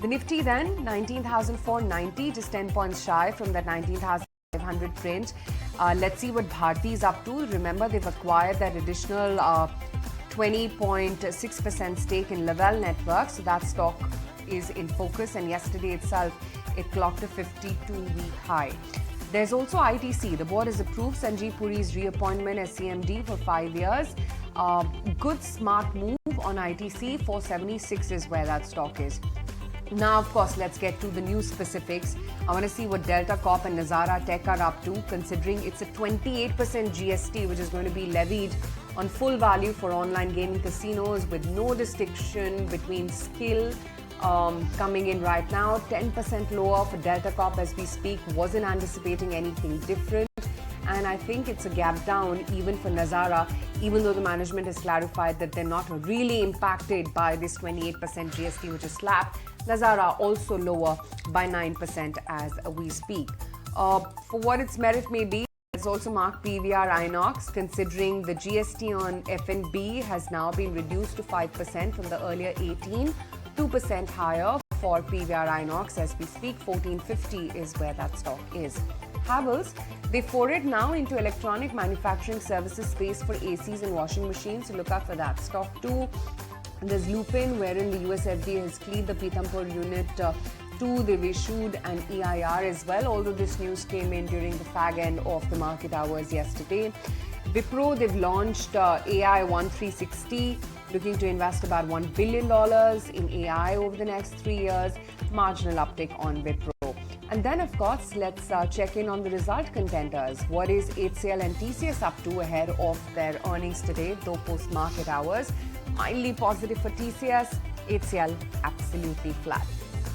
The Nifty then, 19,490, just 10 points shy from that 19,500 print. Let's see what Bharti is up to. Remember, they've acquired that additional 20.6% stake in Lavelle Networks. So that stock is in focus, and yesterday itself, it clocked a 52-week high. There's also ITC. The board has approved Sanjeev Puri's reappointment as CMD for 5 years. Good, smart move on ITC. 476 is where that stock is. Now, of course, let's get to the news specifics. I want to see what Delta Corp and Nazara Tech are up to, considering it's a 28% GST, which is going to be levied on full value for online gaming casinos with no distinction between skill coming in right now. 10% lower for Delta Corp as we speak. Wasn't anticipating anything different. And I think it's a gap down even for Nazara, even though the management has clarified that they're not really impacted by this 28% GST, which is slapped. Nazara also lower by 9% as we speak. For what its merit may be, it's also marked PVR Inox, considering the GST on F&B has now been reduced to 5% from the earlier 18, 2% higher for PVR Inox as we speak. 1450 is where that stock is. Havells, they forayed now into electronic manufacturing services space for ACs and washing machines, so look out for that stock too. There's Lupin, wherein the US FDA has cleared the Pithampur unit 2. They've issued an EIR as well, although this news came in during the fag end of the market hours yesterday. Wipro, they've launched AI 1360, looking to invest about $1 billion in AI over the next 3 years. Marginal uptick on Wipro. And then, of course, let's check in on the result contenders. What is HCL and TCS up to ahead of their earnings today, though post-market hours? Mildly positive for TCS, HCL absolutely flat.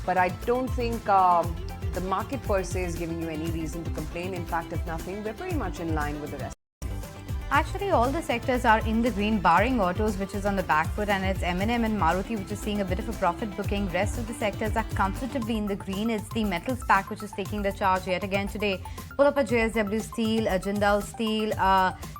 But I don't think the market per se is giving you any reason to complain. In fact, if nothing, we're pretty much in line with the rest. Actually, all the sectors are in the green, barring autos, which is on the back foot, and it's M&M and Maruti, which is seeing a bit of a profit booking. Rest of the sectors are comfortably in the green. It's the metals pack which is taking the charge yet again today. Pull up a JSW Steel, a Jindal Steel,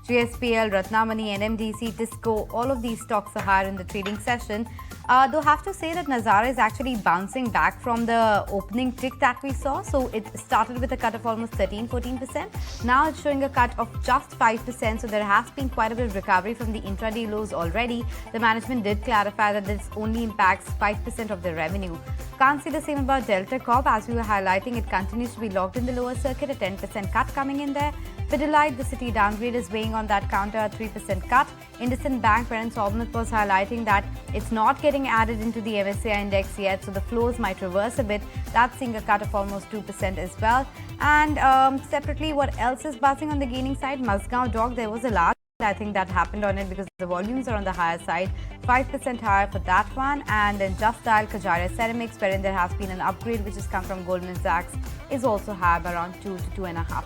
JSPL, Ratnamani, NMDC, Tisco. All of these stocks are higher in the trading session. Though I have to say that Nazara is actually bouncing back from the opening tick that we saw. So it started with a cut of almost 13-14%. Now it's showing a cut of just 5%. So there has been quite a bit of recovery from the intraday lows already. The management did clarify that this only impacts 5% of their revenue. Can't say the same about Delta Corp. As we were highlighting, it continues to be locked in the lower circuit, a 10% cut coming in there. Pidilite, the city downgrade is weighing on that counter, a 3% cut. IndusInd Bank, wherein Soumnath was highlighting that it's not getting added into the MSCI index yet, so the flows might reverse a bit. That's seeing a cut of almost 2% as well. And separately, what else is buzzing on the gaining side? Mazgaon Dog, there was a large, I think, that happened on it because the volumes are on the higher side, 5% higher for that one. And then Just Dial Kajaria Ceramics, wherein there has been an upgrade which has come from Goldman Sachs, is also higher by around 2 to 2.5%.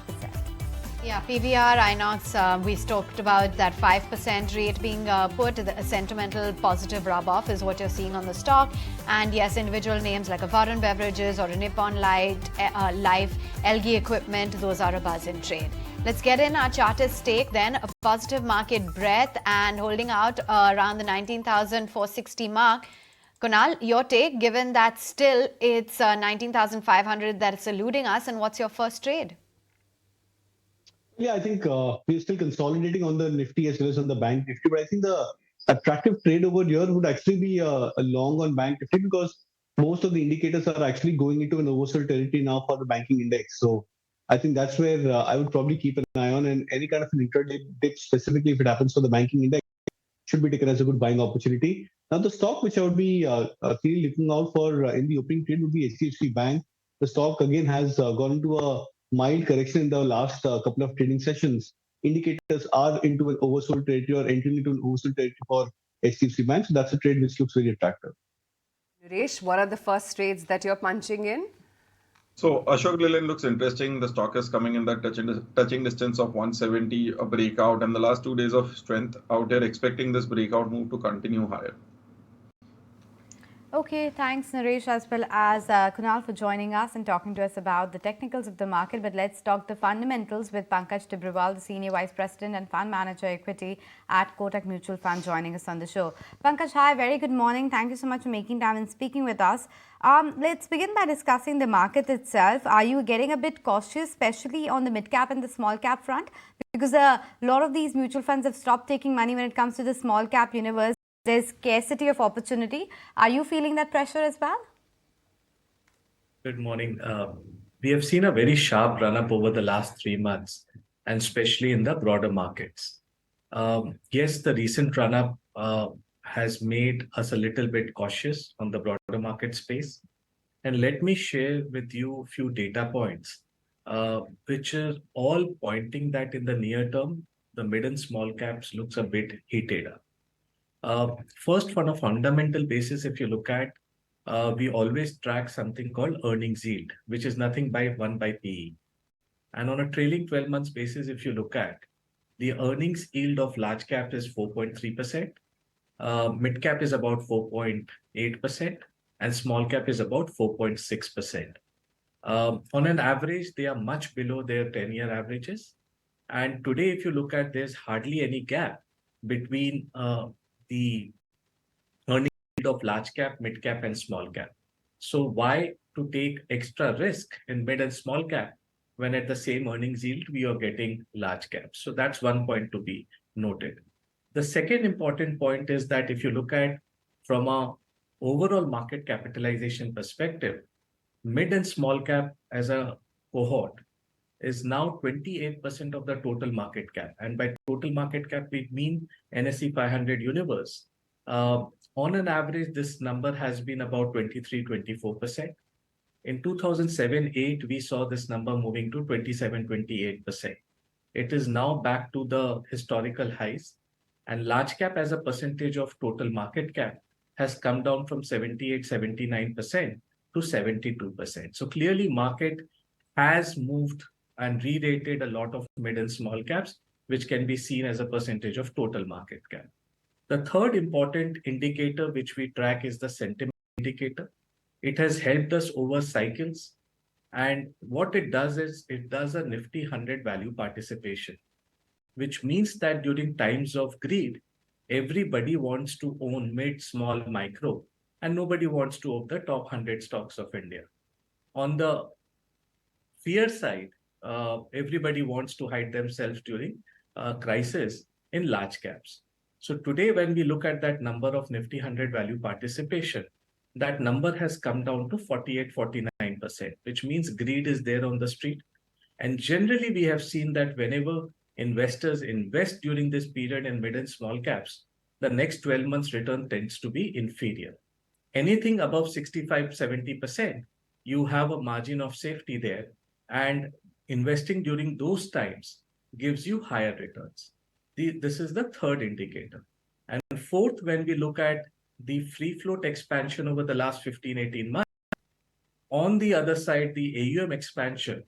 Yeah, PVR, Inox, we talked about that 5% rate being put. A sentimental positive rub-off is what you're seeing on the stock. And yes, individual names like a Varun Beverages or a Nippon Life, LG Equipment, those are a buzz in trade. Let's get in our chartist take then. A positive market breadth and holding out around the 19,460 mark. Kunal, your take, given that still it's 19,500 that it's eluding us, and what's your first trade? Yeah, I think we're still consolidating on the Nifty as well as on the Bank Nifty, but I think the attractive trade over here would actually be a long on Bank Nifty because most of the indicators are actually going into an oversold territory now for the banking index. So I think that's where I would probably keep an eye on, and any kind of an intraday dip, specifically if it happens for the banking index, should be taken as a good buying opportunity. Now, the stock which I would be clearly looking out for in the opening trade would be HDFC Bank. The stock again has gone into a mild correction in the last couple of trading sessions. Indicators are into an oversold territory or entering into an oversold territory for HDFC Bank. So that's a trade which looks very attractive. Naresh, what are the first trades that you're punching in? So Ashok Leyland looks interesting. The stock is coming in that touching distance of 170, a breakout, and the last 2 days of strength out there, expecting this breakout move to continue higher. Okay, thanks Naresh as well as Kunal for joining us and talking to us about the technicals of the market. But let's talk the fundamentals with Pankaj Tibrewal, the Senior Vice President and Fund Manager Equity at Kotak Mutual Fund, joining us on the show. Pankaj, hi, very good morning. Thank you so much for making time and speaking with us. Let's begin by discussing the market itself. Are you getting a bit cautious, especially on the mid-cap and the small-cap front? Because a lot of these mutual funds have stopped taking money when it comes to the small-cap universe. There's scarcity of opportunity. Are you feeling that pressure as well? Good morning. We have seen a very sharp run-up over the last 3 months, and especially in the broader markets. Yes, the recent run-up has made us a little bit cautious on the broader market space. And let me share with you a few data points, which are all pointing that in the near term, the mid and small caps looks a bit heated up. First, on a fundamental basis, if you look at, we always track something called earnings yield, which is nothing by 1 by PE. And on a trailing 12 months basis, if you look at, the earnings yield of large cap is 4.3%, mid cap is about 4.8%, and small cap is about 4.6%. On an average, they are much below their 10-year averages. And today, if you look at, there's hardly any gap between the earnings yield of large cap, mid cap, and small cap. So why to take extra risk in mid and small cap when at the same earnings yield we are getting large caps? So that's one point to be noted. The second important point is that if you look at from a overall market capitalization perspective, mid and small cap as a cohort is now 28% of the total market cap. And by total market cap, we mean NSE 500 universe. On an average, this number has been about 23-24%. In 2007-8, we saw this number moving to 27-28%. It is now back to the historical highs. And large cap as a percentage of total market cap has come down from 78-79% to 72%. So clearly, market has moved and re-rated a lot of mid and small caps, which can be seen as a percentage of total market cap. The third important indicator which we track is the sentiment indicator. It has helped us over cycles. And what it does is it does a Nifty 100 value participation, which means that during times of greed, everybody wants to own mid, small, micro, and nobody wants to own the top 100 stocks of India. On the fear side, everybody wants to hide themselves during crisis in large caps. So today, when we look at that number of Nifty 100 value participation, that number has come down to 48-49%, which means greed is there on the street. And generally, we have seen that whenever investors invest during this period in mid and small caps, the next 12 months return tends to be inferior. Anything above 65-70%, you have a margin of safety there. And investing during those times gives you higher returns. This is the third indicator. And fourth, when we look at the free float expansion over the last 15-18 months, on the other side, the AUM expansion,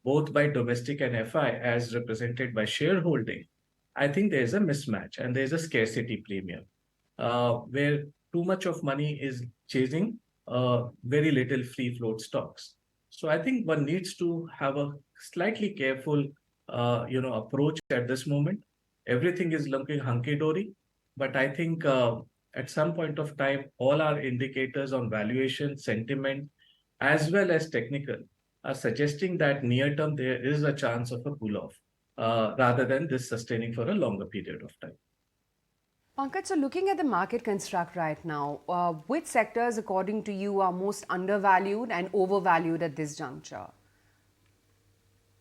both by domestic and FI as represented by shareholding, I think there's a mismatch and there's a scarcity premium where too much of money is chasing very little free float stocks. So I think one needs to have a slightly careful, approach at this moment. Everything is looking hunky-dory, but I think at some point of time, all our indicators on valuation, sentiment, as well as technical, are suggesting that near term there is a chance of a pull-off rather than this sustaining for a longer period of time. Pankaj, so looking at the market construct right now, which sectors, according to you, are most undervalued and overvalued at this juncture?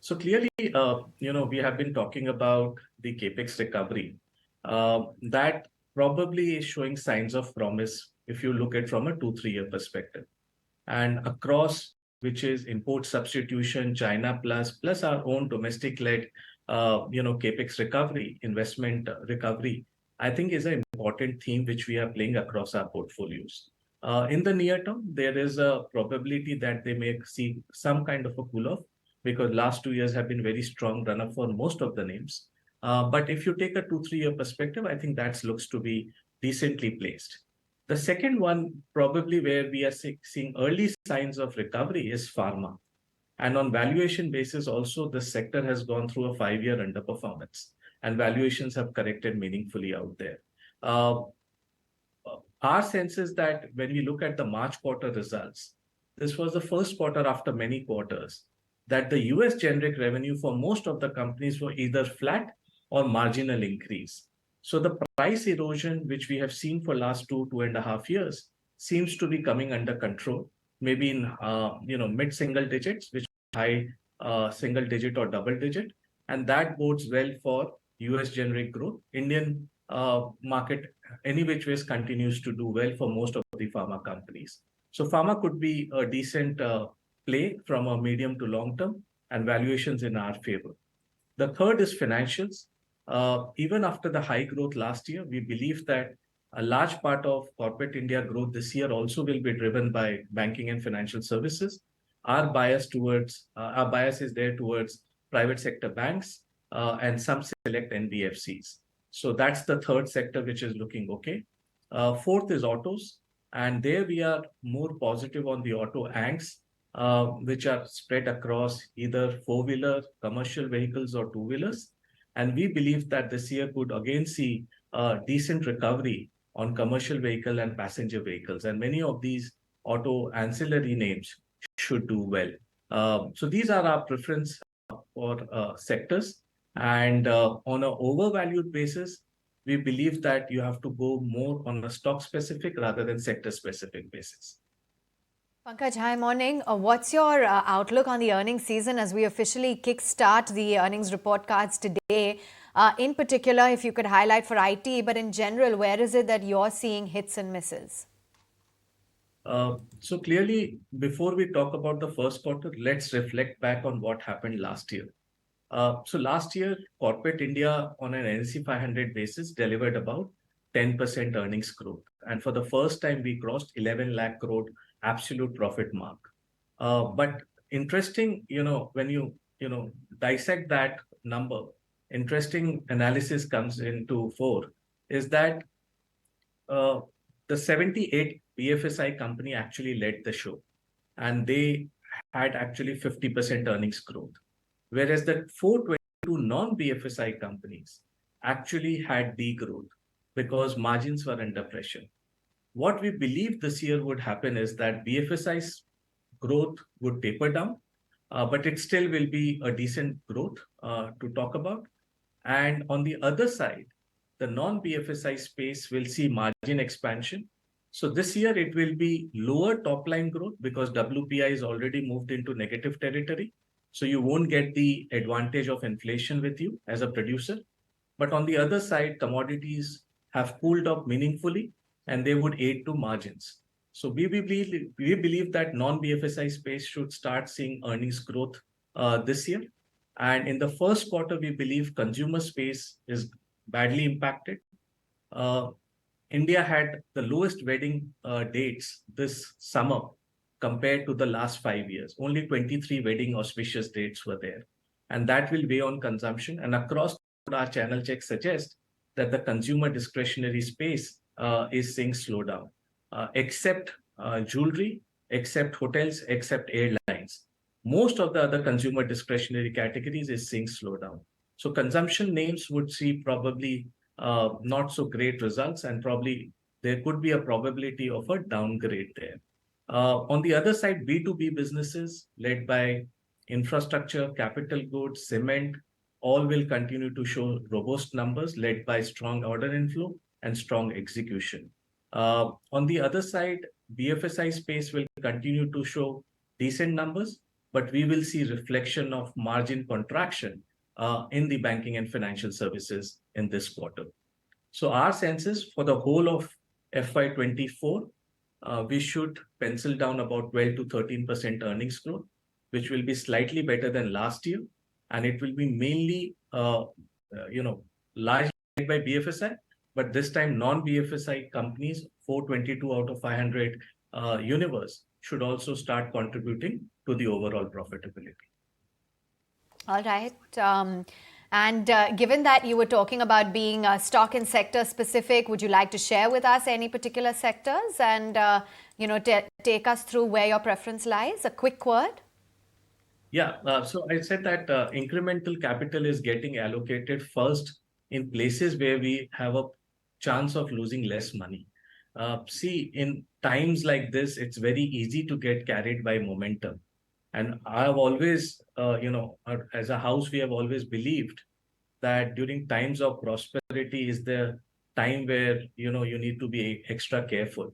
So clearly, we have been talking about the capex recovery. That probably is showing signs of promise if you look at from a 2-3 year perspective. And across, which is import substitution, China plus our own domestic-led, capex recovery, investment recovery, I think is an important theme which we are playing across our portfolios. In the near term, there is a probability that they may see some kind of a cool-off because last 2 years have been very strong run-up for most of the names. But if you take a 2-3 year perspective, I think that looks to be decently placed. The second one, probably where we are seeing early signs of recovery, is pharma. And on valuation basis, also, the sector has gone through a 5-year underperformance, and valuations have corrected meaningfully out there. Our sense is that when we look at the March quarter results, this was the first quarter after many quarters that the US generic revenue for most of the companies were either flat or marginal increase. So the price erosion, which we have seen for last 2.5 years, seems to be coming under control, maybe in mid single digits, which high single digit or double digit, and that bodes well for US generic growth. Indian market, any which ways, continues to do well for most of the pharma companies. So pharma could be a decent play from a medium to long term, and valuations in our favor. The third is financials. Even after the high growth last year, we believe that a large part of corporate India growth this year also will be driven by banking and financial services. Our bias is there towards private sector banks and some select NBFCs. So that's the third sector which is looking okay. Fourth is autos, and there we are more positive on the auto ANGs, which are spread across either four-wheeler, commercial vehicles, or two-wheelers. And we believe that this year could again see a decent recovery on commercial vehicle and passenger vehicles. And many of these auto ancillary names should do well. So these are our preference for sectors. And on an overvalued basis, we believe that you have to go more on a stock-specific rather than sector-specific basis. Pankaj, hi, morning. What's your outlook on the earnings season as we officially kickstart the earnings report cards today? In particular, if you could highlight for IT, but in general, where is it that you're seeing hits and misses? So clearly, before we talk about the first quarter, let's reflect back on what happened last year. So last year, corporate India on an NSE 500 basis delivered about 10% earnings growth. And for the first time, we crossed 11 lakh crore absolute profit mark. But interesting, when you dissect that number, interesting analysis comes into fore is that the 78 BFSI company actually led the show, and they had actually 50% earnings growth. Whereas the 422 non-BFSI companies actually had degrowth because margins were under pressure. What we believe this year would happen is that BFSI's growth would taper down, but it still will be a decent growth to talk about. And on the other side, the non-BFSI space will see margin expansion. So this year it will be lower top line growth because WPI is already moved into negative territory. So you won't get the advantage of inflation with you as a producer. But on the other side, commodities have cooled up meaningfully and they would aid to margins. So we believe that non-BFSI space should start seeing earnings growth this year. And in the first quarter, we believe consumer space is badly impacted. India had the lowest wedding dates this summer compared to the last 5 years. Only 23 wedding auspicious dates were there. And that will weigh on consumption. And across our channel checks suggest that the consumer discretionary space is seeing slowdown, except jewelry, except hotels, except airlines. Most of the other consumer discretionary categories is seeing slowdown. So consumption names would see probably not so great results, and probably there could be a probability of a downgrade there. On the other side, B2B businesses led by infrastructure, capital goods, cement, all will continue to show robust numbers led by strong order inflow and strong execution. On the other side, BFSI space will continue to show decent numbers, but we will see reflection of margin contraction in the banking and financial services in this quarter. So our sense is for the whole of FY24, we should pencil down about 12 to 13% earnings growth, which will be slightly better than last year. And it will be mainly, largely by BFSI, but this time non-BFSI companies, 422 out of 500 universe, should also start contributing to the overall profitability. All right. And given that you were talking about being stock and sector specific, would you like to share with us any particular sectors and take us through where your preference lies? A quick word. Yeah, so I said that incremental capital is getting allocated first in places where we have a chance of losing less money. See, in times like this, it's very easy to get carried by momentum. And I have always, as a house, we have always believed that during times of prosperity is the time where, you need to be extra careful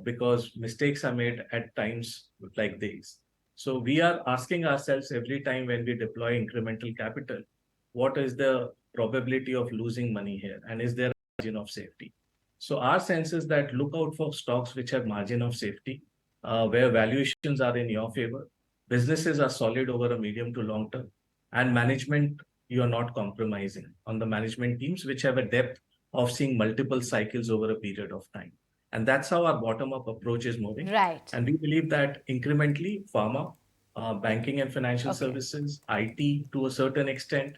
because mistakes are made at times like these. So we are asking ourselves every time when we deploy incremental capital, what is the probability of losing money here? And is there a margin of safety? So our sense is that look out for stocks which have margin of safety, where valuations are in your favor, businesses are solid over a medium to long term, and management, you are not compromising on the management teams, which have a depth of seeing multiple cycles over a period of time. And that's how our bottom-up approach is moving. Right. And we believe that incrementally, pharma, banking and financial services, IT to a certain extent,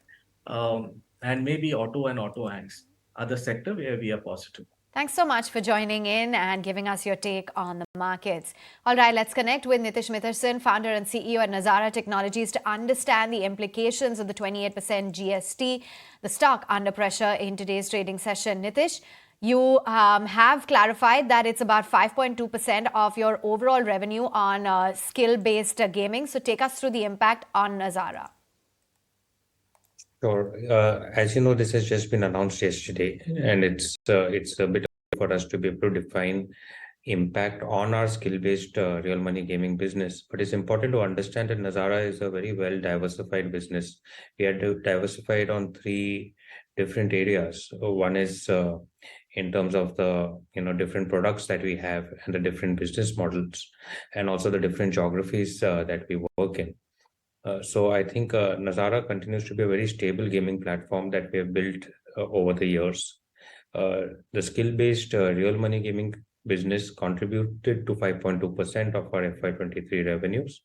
and maybe auto and auto hands are the sector where we are positive. Thanks so much for joining in and giving us your take on the markets. All right, let's connect with Nitish Mitterson, founder and CEO at Nazara Technologies, to understand the implications of the 28% GST, the stock under pressure in today's trading session. Nitish, you have clarified that it's about 5.2% of your overall revenue on skill-based gaming. So take us through the impact on Nazara. Sure. As you know, this has just been announced yesterday, and it's a bit for us to be able to define impact on our skill-based real money gaming business. But it's important to understand that Nazara is a very well diversified business. We are diversified on three different areas. One is in terms of the different products that we have and the different business models, and also the different geographies that we work in. So I think Nazara continues to be a very stable gaming platform that we have built over the years. The skill-based real money gaming business contributed to 5.2% of our FY23 revenues.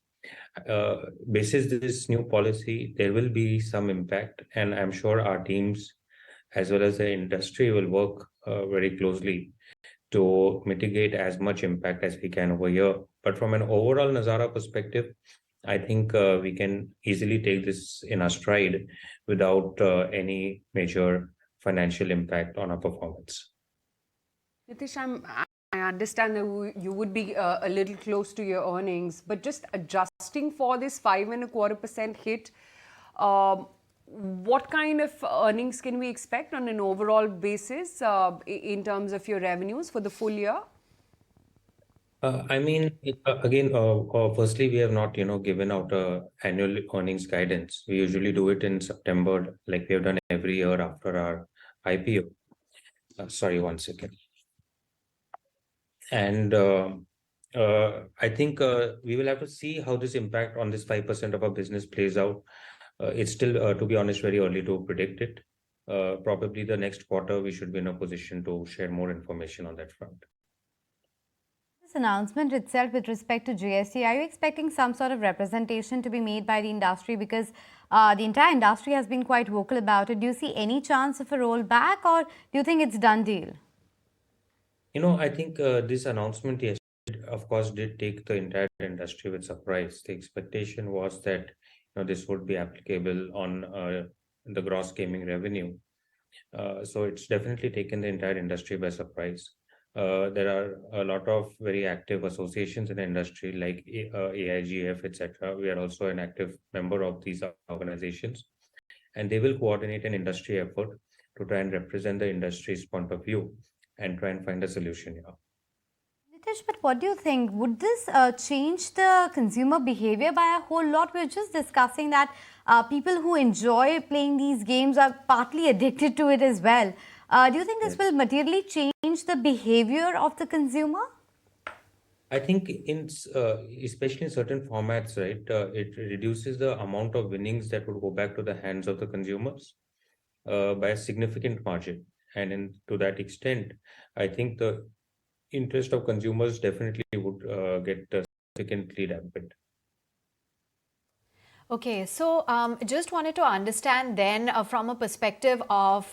Basis this new policy, there will be some impact, and I'm sure our teams as well as the industry will work very closely to mitigate as much impact as we can over here. But from an overall Nazara perspective, I think we can easily take this in our stride without any major financial impact on our performance. Nitish, I understand that you would be a little close to your earnings, but just adjusting for this 5.25% hit, what kind of earnings can we expect on an overall basis in terms of your revenues for the full year? I mean, again, firstly, we have not, given out annual earnings guidance. We usually do it in September, like we have done every year after our IPO. Sorry, one second. And I think we will have to see how this impact on this 5% of our business plays out. It's still, to be honest, very early to predict it. Probably the next quarter, we should be in a position to share more information on that front. Announcement itself with respect to GST, are you expecting some sort of representation to be made by the industry? Because the entire industry has been quite vocal about it. Do you see any chance of a rollback, or do you think it's done deal? I think this announcement yesterday, of course, did take the entire industry with surprise. The expectation was that this would be applicable on the gross gaming revenue. So it's definitely taken the entire industry by surprise. There are a lot of very active associations in the industry like AIGF, etc. We are also an active member of these organizations, and they will coordinate an industry effort to try and represent the industry's point of view and try and find a solution here. Nitish, but what do you think? Would this change the consumer behavior by a whole lot? We were just discussing that people who enjoy playing these games are partly addicted to it as well. Do you think this will materially change the behavior of the consumer? I think especially in certain formats, right, it reduces the amount of winnings that would go back to the hands of the consumers by a significant margin. And to that extent, I think the interest of consumers definitely would get significantly dampened. Okay, so just wanted to understand then from a perspective of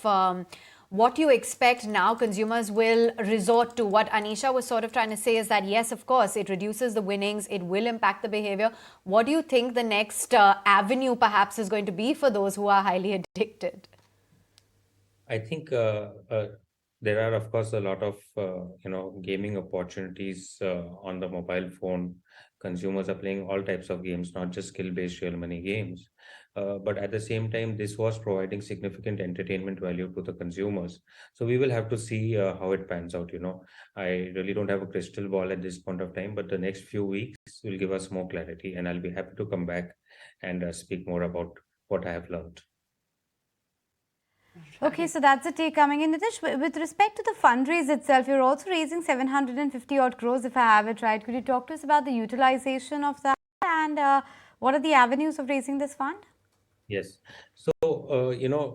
what you expect now consumers will resort to. What Anisha was sort of trying to say is that, yes, of course, it reduces the winnings, it will impact the behavior. What do you think the next avenue perhaps is going to be for those who are highly addicted? I think there are, of course, a lot of gaming opportunities on the mobile phone. Consumers are playing all types of games, not just skill-based real money games. But at the same time, this was providing significant entertainment value to the consumers. So we will have to see how it pans out. I really don't have a crystal ball at this point of time, but the next few weeks will give us more clarity, and I'll be happy to come back and speak more about what I have learned. Okay, so that's the take coming in. Nitish, with respect to the fundraise itself, you're also raising 750 odd crores, if I have it right. Could you talk to us about the utilization of that and what are the avenues of raising this fund? Yes. So,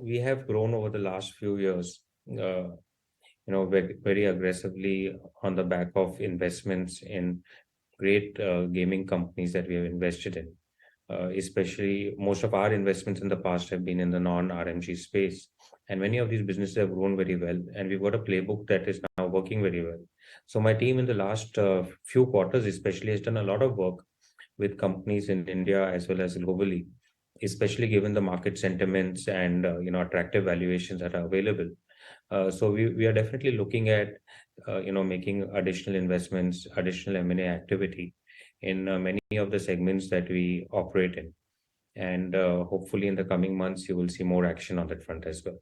we have grown over the last few years, very, very aggressively on the back of investments in great gaming companies that we have invested in. Especially most of our investments in the past have been in the non-RMG space. And many of these businesses have grown very well. And we've got a playbook that is now working very well. So my team in the last few quarters especially has done a lot of work with companies in India as well as globally, especially given the market sentiments and attractive valuations that are available. So we are definitely looking at making additional investments, additional M&A activity in many of the segments that we operate in. And hopefully in the coming months, you will see more action on that front as well.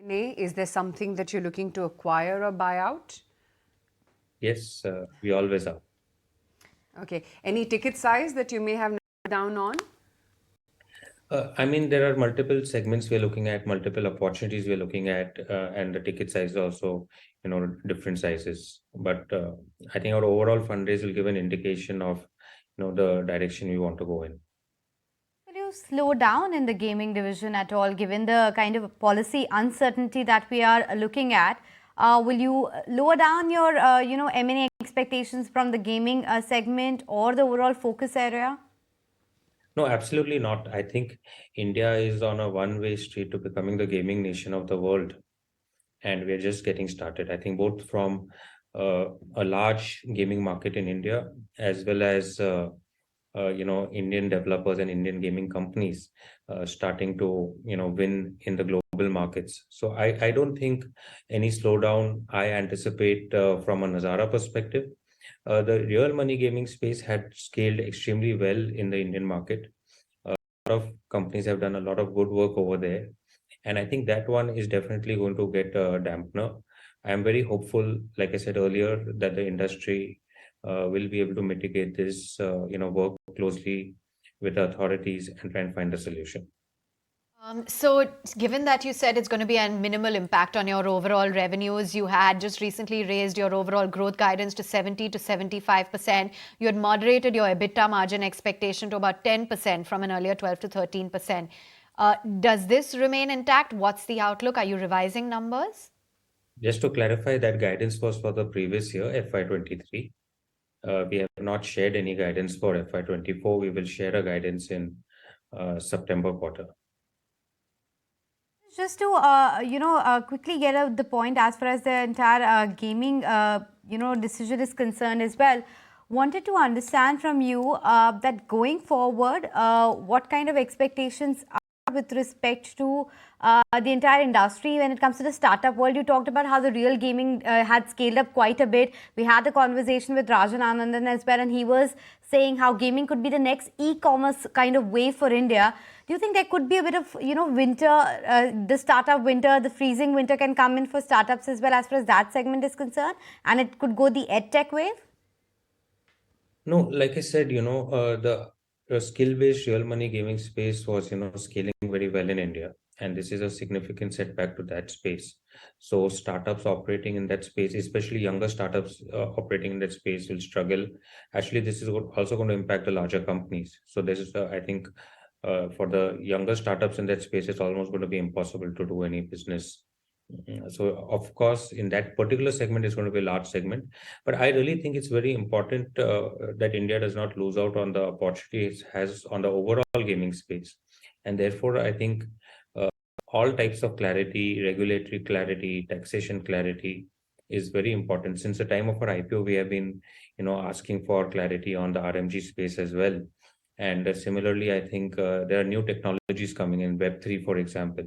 Is there something that you're looking to acquire or buy out? Yes, we always are. Okay. Any ticket size that you may have narrowed down on? There are multiple segments we're looking at, multiple opportunities we're looking at, and the ticket size also, different sizes. But I think our overall fundraise will give an indication of, the direction we want to go in. Will you slow down in the gaming division at all, given the kind of policy uncertainty that we are looking at? Will you lower down your, M&A expectations from the gaming segment or the overall focus area? No, absolutely not. I think India is on a one-way street to becoming the gaming nation of the world. And we're just getting started. I think both from a large gaming market in India, as well as, Indian developers and Indian gaming companies starting to, win in the global markets. So I don't think any slowdown I anticipate from a Nazara perspective. The real money gaming space had scaled extremely well in the Indian market. A lot of companies have done a lot of good work over there. And I think that one is definitely going to get a dampener. I am very hopeful, like I said earlier, that the industry will be able to mitigate this, work closely with the authorities and try and find a solution. So given that you said it's going to be a minimal impact on your overall revenues, you had just recently raised your overall growth guidance to 70 to 75%. You had moderated your EBITDA margin expectation to about 10% from an earlier 12 to 13%. Does this remain intact? What's the outlook? Are you revising numbers? Just to clarify, that guidance was for the previous year, FY23. We have not shared any guidance for FY24. We will share a guidance in September quarter. Just to quickly get out the point as far as the entire gaming decision is concerned as well, wanted to understand from you that going forward, what kind of expectations are with respect to the entire industry when it comes to the startup world. You talked about how the real gaming had scaled up quite a bit. We had a conversation with Rajan Anandan as well, and he was saying how gaming could be the next e-commerce kind of wave for India. Do you think there could be a bit of, winter, the startup winter, the freezing winter can come in for startups as well as far as that segment is concerned, and it could go the edtech wave? No, like I said, the skill-based real money gaming space was, scaling very well in India. And this is a significant setback to that space. So startups operating in that space, especially younger startups operating in that space, will struggle. Actually, this is also going to impact the larger companies. So this is, I think, for the younger startups in that space, it's almost going to be impossible to do any business So of course, in that particular segment, it's going to be a large segment. But I really think it's very important that India does not lose out on the opportunity it has on the overall gaming space. And therefore, I think all types of clarity, regulatory clarity, taxation clarity is very important. Since the time of our IPO, we have been, asking for clarity on the RMG space as well. And similarly, I think there are new technologies coming in. Web3, for example,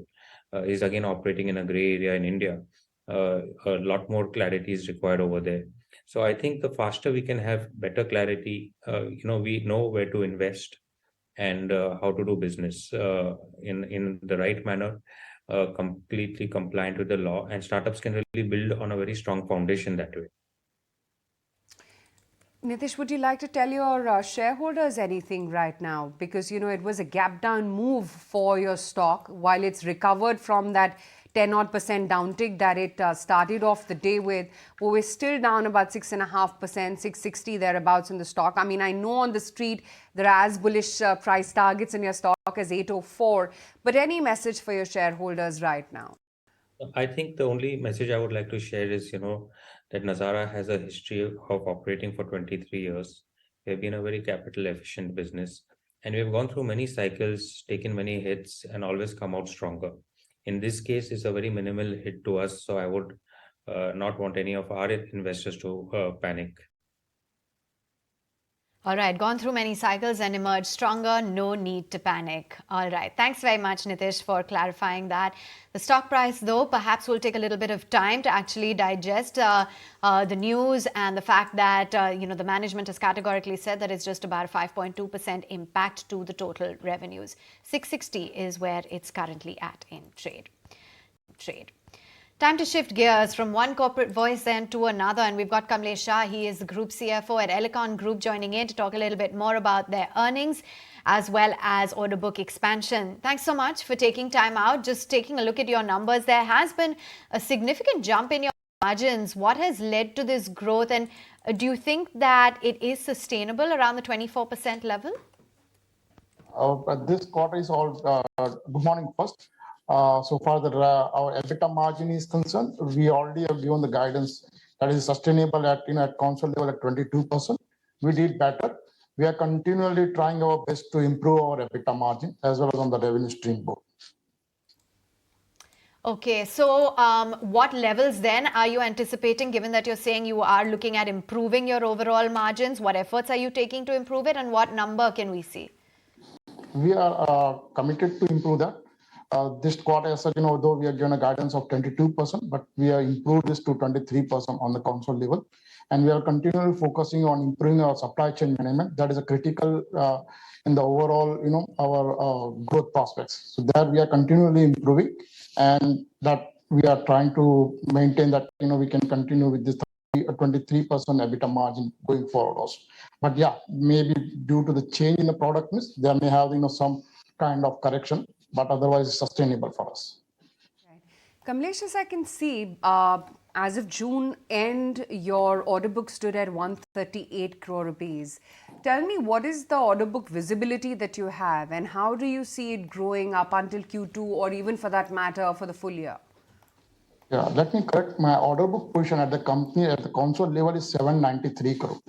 is again operating in a gray area in India. A lot more clarity is required over there. So I think the faster we can have better clarity, we know where to invest and how to do business in the right manner, completely compliant with the law, and startups can really build on a very strong foundation that way. Nitish, would you like to tell your shareholders anything right now? Because, it was a gap down move for your stock while it's recovered from that 10-odd% downtick that it started off the day with. But we're still down about 6.5%, 660 thereabouts in the stock. I mean, I know on the street there are as bullish price targets in your stock as 804. But any message for your shareholders right now? I think the only message I would like to share is, that Nazara has a history of operating for 23 years. We have been a very capital efficient business, and we have gone through many cycles, taken many hits, and always come out stronger. In this case, it's a very minimal hit to us, so I would not want any of our investors to panic. All right, gone through many cycles and emerged stronger. No need to panic. All right, thanks very much, Nitish, for clarifying that. The stock price, though, perhaps will take a little bit of time to actually digest the news and the fact that, the management has categorically said that it's just about a 5.2% impact to the total revenues. 660 is where it's currently at in trade. Time to shift gears from one corporate voice then to another, and we've got Kamlesh Shah. He is the Group CFO at Elicon Group, joining in to talk a little bit more about their earnings as well as order book expansion. Thanks so much for taking time out. Just taking a look at your numbers, there has been a significant jump in your margins. What has led to this growth, and do you think that it is sustainable around the 24% level? This quarter is all good morning first. So far that our EBITDA margin is concerned, we already have given the guidance that is sustainable at consolidated level at 22%. We did better. We are continually trying our best to improve our EBITDA margin as well as on the revenue stream board. Okay, so what levels then are you anticipating, given that you're saying you are looking at improving your overall margins? What efforts are you taking to improve it, and what number can we see? We are committed to improve that. This quarter, as such, though we are given a guidance of 22%, but we have improved this to 23% on the console level. And we are continually focusing on improving our supply chain management. That is a critical in the overall, our growth prospects. So there we are continually improving, and that we are trying to maintain that, we can continue with this 23% EBITDA margin going forward also. But yeah, maybe due to the change in the product mix, there may have, some kind of correction, but otherwise it's sustainable for us. Right. Kamlesh, as I can see, as of June end, your order book stood at 138 crore rupees. Tell me, what is the order book visibility that you have, and how do you see it growing up until Q2, or even for that matter, for the full year? Yeah, let me correct. My order book position at the company at the console level is 793 crore.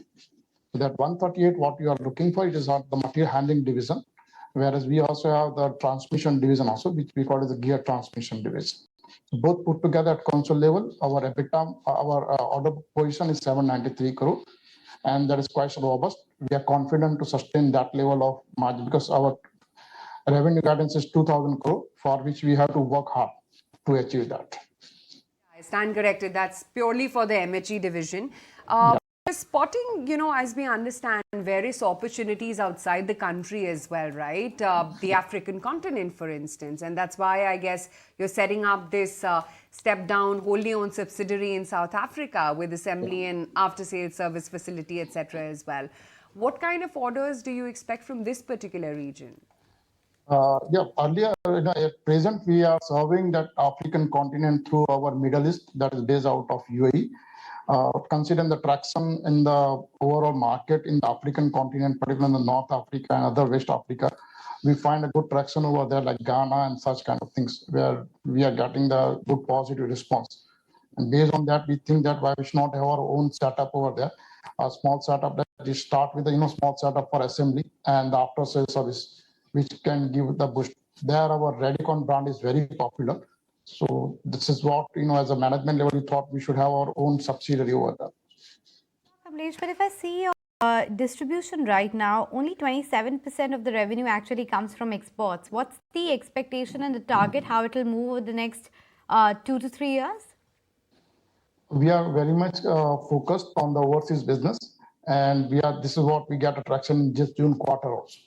So that 138, what you are looking for, it is on the material handling division. Whereas we also have the transmission division also, which we call it the gear transmission division. So both put together at console level, our EBITDA, our order position is 793 crore, and that is quite robust. We are confident to sustain that level of margin because our revenue guidance is 2,000 crore, for which we have to work hard to achieve that. I stand corrected. That's purely for the MHE division. Spotting, as we understand, various opportunities outside the country as well, right? The African continent, for instance. And that's why I guess you're setting up this step-down, wholly owned subsidiary in South Africa with assembly and after-sales service facility, etc. as well. What kind of orders do you expect from this particular region? Earlier, at present, we are serving that African continent through our Middle East, that is based out of UAE. Considering the traction in the overall market in the African continent, particularly in the North Africa and other West Africa, we find a good traction over there, like Ghana and such kind of things, where we are getting the good positive response. And based on that, we think that why we should not have our own setup over there, a small setup that we start with a small setup for assembly and the after sales service, which can give the boost. There, our Elicon brand is very popular. So this is what, as a management level, we thought we should have our own subsidiary over there. Kamlesh, but if I see your distribution right now, only 27% of the revenue actually comes from exports. What's the expectation and the target, how it will move over the next 2 to 3 years? We are very much focused on the overseas business, and this is what we get attraction in just June quarter also.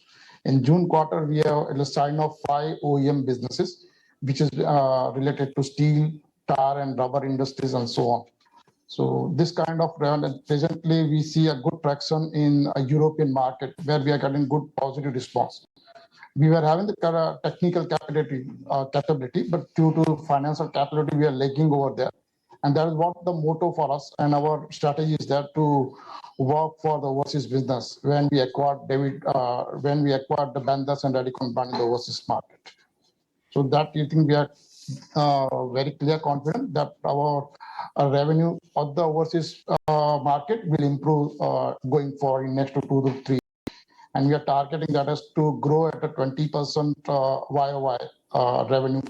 In June quarter, we have a sign of 5 OEM businesses, which is related to steel, tar, and rubber industries, and so on. So this kind of revenue, presently we see a good traction in a European market where we are getting good positive response. We were having the technical capability, but due to financial capability, we are lagging over there. And that is what the motto for us, and our strategy is there to work for the overseas business when we acquired the Bandas and Elicon brand in the overseas market. So that you think we are very clear, confident that our revenue of the overseas market will improve going forward in next 2 to 3. And we are targeting that as to grow at a 20% YOY revenue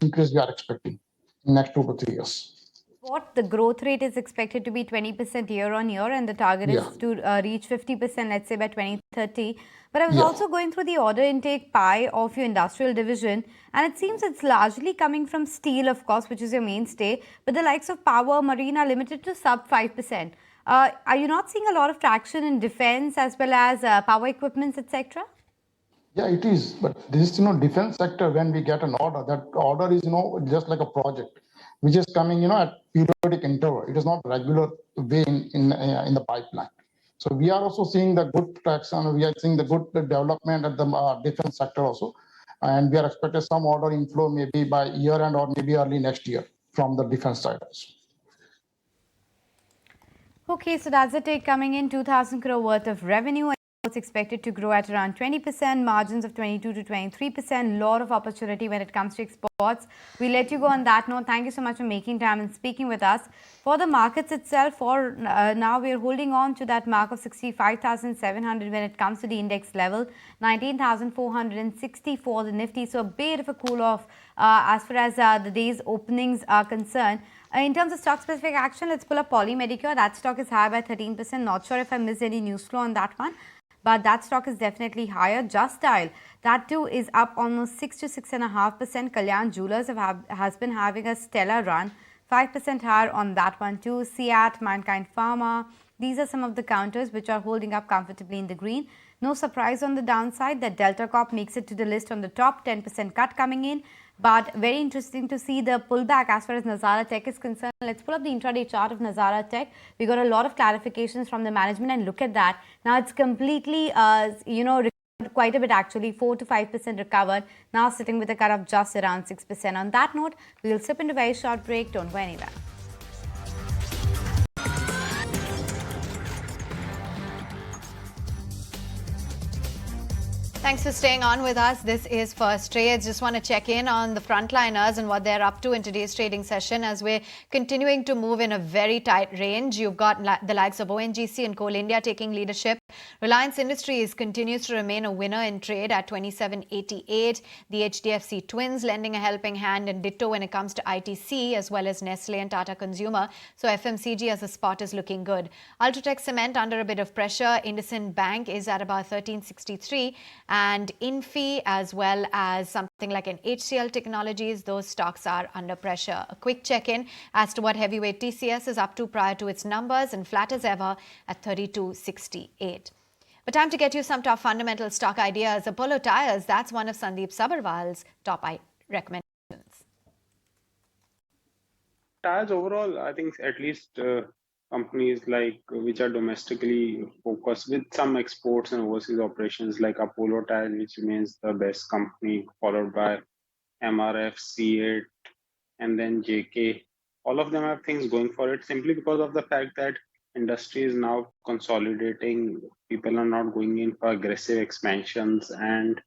increase we are expecting in next 2 to 3 years. What the growth rate is expected to be 20% year on year, and the target is to reach 50%, let's say by 2030. But I was also going through the order intake pie of your industrial division, and it seems it's largely coming from steel, of course, which is your mainstay, but the likes of power, marine are limited to sub 5%. Are you not seeing a lot of traction in defense as well as power equipments, etc.? Yeah, it is. But this is, defense sector, when we get an order, that order is, just like a project, which is coming, at periodic interval. It is not regular way in the pipeline. So we are also seeing the good traction. We are seeing the good development at the defense sector also. And we are expecting some order inflow maybe by year end or maybe early next year from the defense side also. Okay, so that's the take coming in, 2,000 crore worth of revenue. It's expected to grow at around 20%, margins of 22 to 23%, lot of opportunity when it comes to exports. We let you go on that note. Thank you so much for making time and speaking with us. For the markets itself, for now we are holding on to that mark of 65,700 when it comes to the index level, 19,460 for the Nifty. So a bit of a cool off as far as the day's openings are concerned. In terms of stock-specific action, let's pull up Poly Medicure. That stock is higher by 13%. Not sure if I missed any news flow on that one, but that stock is definitely higher. Just Dial, that too is up almost 6 to 6.5%. Kalyan Jewelers has been having a stellar run, 5% higher on that one too. CEAT, Mankind Pharma, these are some of the counters which are holding up comfortably in the green. No surprise on the downside that Delta Corp makes it to the list on the top, 10% cut coming in. But very interesting to see the pullback as far as Nazara Tech is concerned. Let's pull up the intraday chart of Nazara Tech. We got a lot of clarifications from the management, and look at that. Now it's completely, recovered quite a bit actually, 4 to 5% recovered. Now sitting with a cut of just around 6%. On that note, we'll slip into a very short break. Don't go anywhere. Thanks for staying on with us. This is First Trades. Just want to check in on the frontliners and what they're up to in today's trading session as we're continuing to move in a very tight range. You've got the likes of ONGC and Coal India taking leadership. Reliance Industries continues to remain a winner in trade at 27.88. The HDFC twins lending a helping hand, and ditto when it comes to ITC as well as Nestle and Tata Consumer. So FMCG as a spot is looking good. Ultratech Cement under a bit of pressure. IndusInd Bank is at about 13.63. And Infi as well as something like an HCL Technologies, those stocks are under pressure. A quick check-in as to what heavyweight TCS is up to prior to its numbers, and flat as ever at 32.68. But time to get you some top fundamental stock ideas. Apollo Tyres, that's one of Sandeep Sabharwal's top recommendations. Tires overall, I think at least companies like which are domestically focused with some exports and overseas operations, like Apollo Tires, which remains the best company, followed by MRF, C8, and then JK. All of them have things going for it simply because of the fact that industry is now consolidating. People are not going in for aggressive expansions, and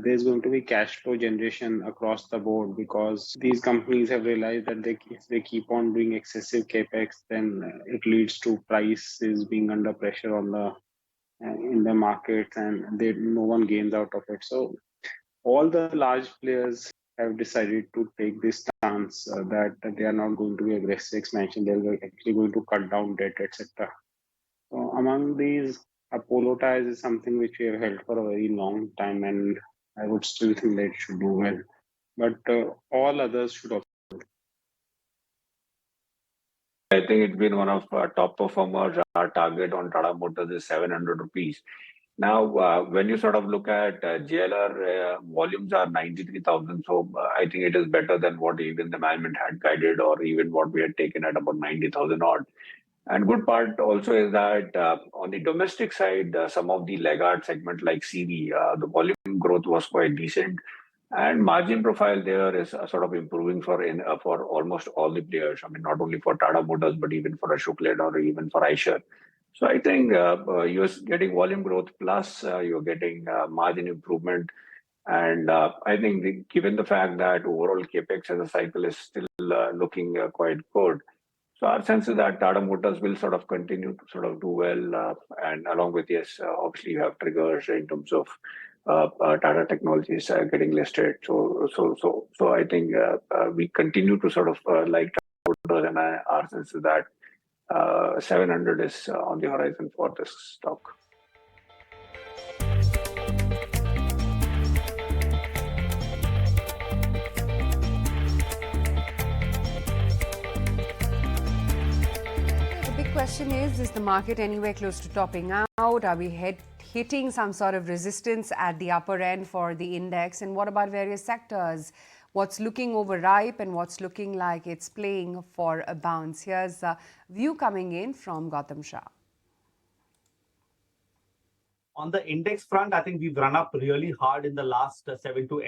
there's going to be cash flow generation across the board because these companies have realized that if they keep on doing excessive capex, then it leads to prices being under pressure on the in the markets, and no one gains out of it. So all the large players have decided to take this stance that they are not going to be aggressive expansion. They're actually going to cut down debt, etc. So among these, Apollo Tyres is something which we have held for a very long time, and I would still think that it should do well. But all others should also. I think it's been one of our top performers. Our target on Tata Motors is 700 rupees. Now, when you sort of look at JLR, volumes are 93,000. So I think it is better than what even the management had guided or even what we had taken at about 90,000 odd. And good part also is that on the domestic side, some of the laggard segment like CV, the volume growth was quite decent. And margin profile there is sort of improving for almost all the players. I mean, not only for Tata Motors, but even for Ashok Leyland or even for Eicher. So I think you're getting volume growth plus you're getting margin improvement. And I think given the fact that overall capex as a cycle is still looking quite good, so our sense is that Tata Motors will sort of continue to sort of do well, and along with yes, obviously you have triggers in terms of Tata Technologies getting listed. So I think we continue to sort of like Tata Motors, and our sense is that 700 is on the horizon for this stock. Question is the market anywhere close to topping out? Are we hitting some sort of resistance at the upper end for the index? And what about various sectors? What's looking overripe and what's looking like it's playing for a bounce? Here's a view coming in from Gautam Shah. On the index front, I think we've run up really hard in the last 7 to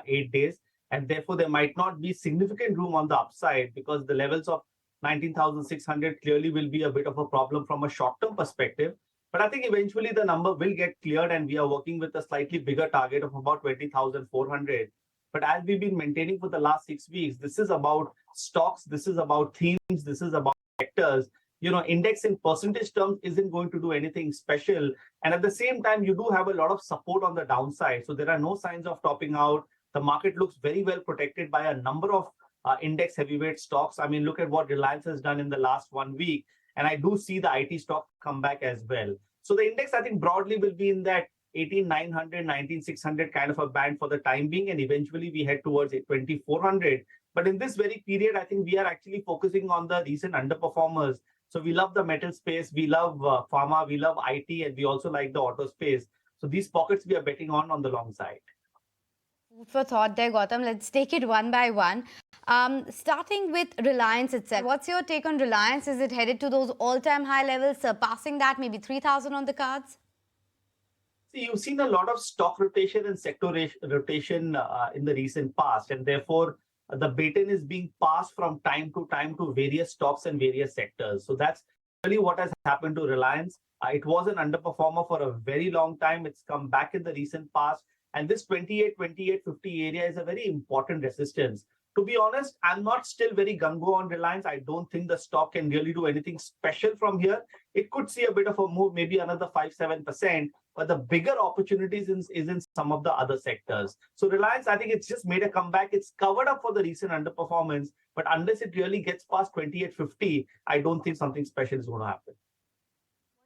8 days. And therefore, there might not be significant room on the upside because the levels of 19,600 clearly will be a bit of a problem from a short-term perspective. But I think eventually the number will get cleared and we are working with a slightly bigger target of about 20,400. But as we've been maintaining for the last 6 weeks, this is about stocks, this is about themes, this is about sectors. You know, index in percentage terms isn't going to do anything special. And at the same time, you do have a lot of support on the downside. So there are no signs of topping out. The market looks very well protected by a number of index heavyweight stocks. I mean, look at what Reliance has done in the last 1 week. And I do see the IT stock come back as well. So the index, I think, broadly will be in that 18,900, 19,600 kind of a band for the time being. And eventually we head towards 2,400. But in this very period, I think we are actually focusing on the recent underperformers. So we love the metal space, we love pharma, we love IT, and we also like the auto space. So these pockets we are betting on the long side. Food for thought there, Gautam. Let's take it one by one. Starting with Reliance itself. What's your take on Reliance? Is it headed to those all-time high levels, surpassing that, maybe 3,000 on the cards? See, you've seen a lot of stock rotation and sector rotation in the recent past, and therefore the baton is being passed from time to various stocks and various sectors. So that's really what has happened to Reliance. It was an underperformer for a very long time. It's come back in the recent past. And this 28-50 area is a very important resistance. To be honest, I'm not still very gung-ho on Reliance. I don't think the stock can really do anything special from here. It could see a bit of a move, maybe another 5-7%. But the bigger opportunities is in some of the other sectors. So Reliance, I think it's just made a comeback. It's covered up for the recent underperformance. But unless it really gets past 28-50, I don't think something special is going to happen.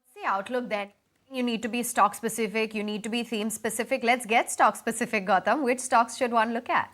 What's the outlook then? You need to be stock specific, you need to be theme specific. Let's get stock specific, Gautam. Which stocks should one look at?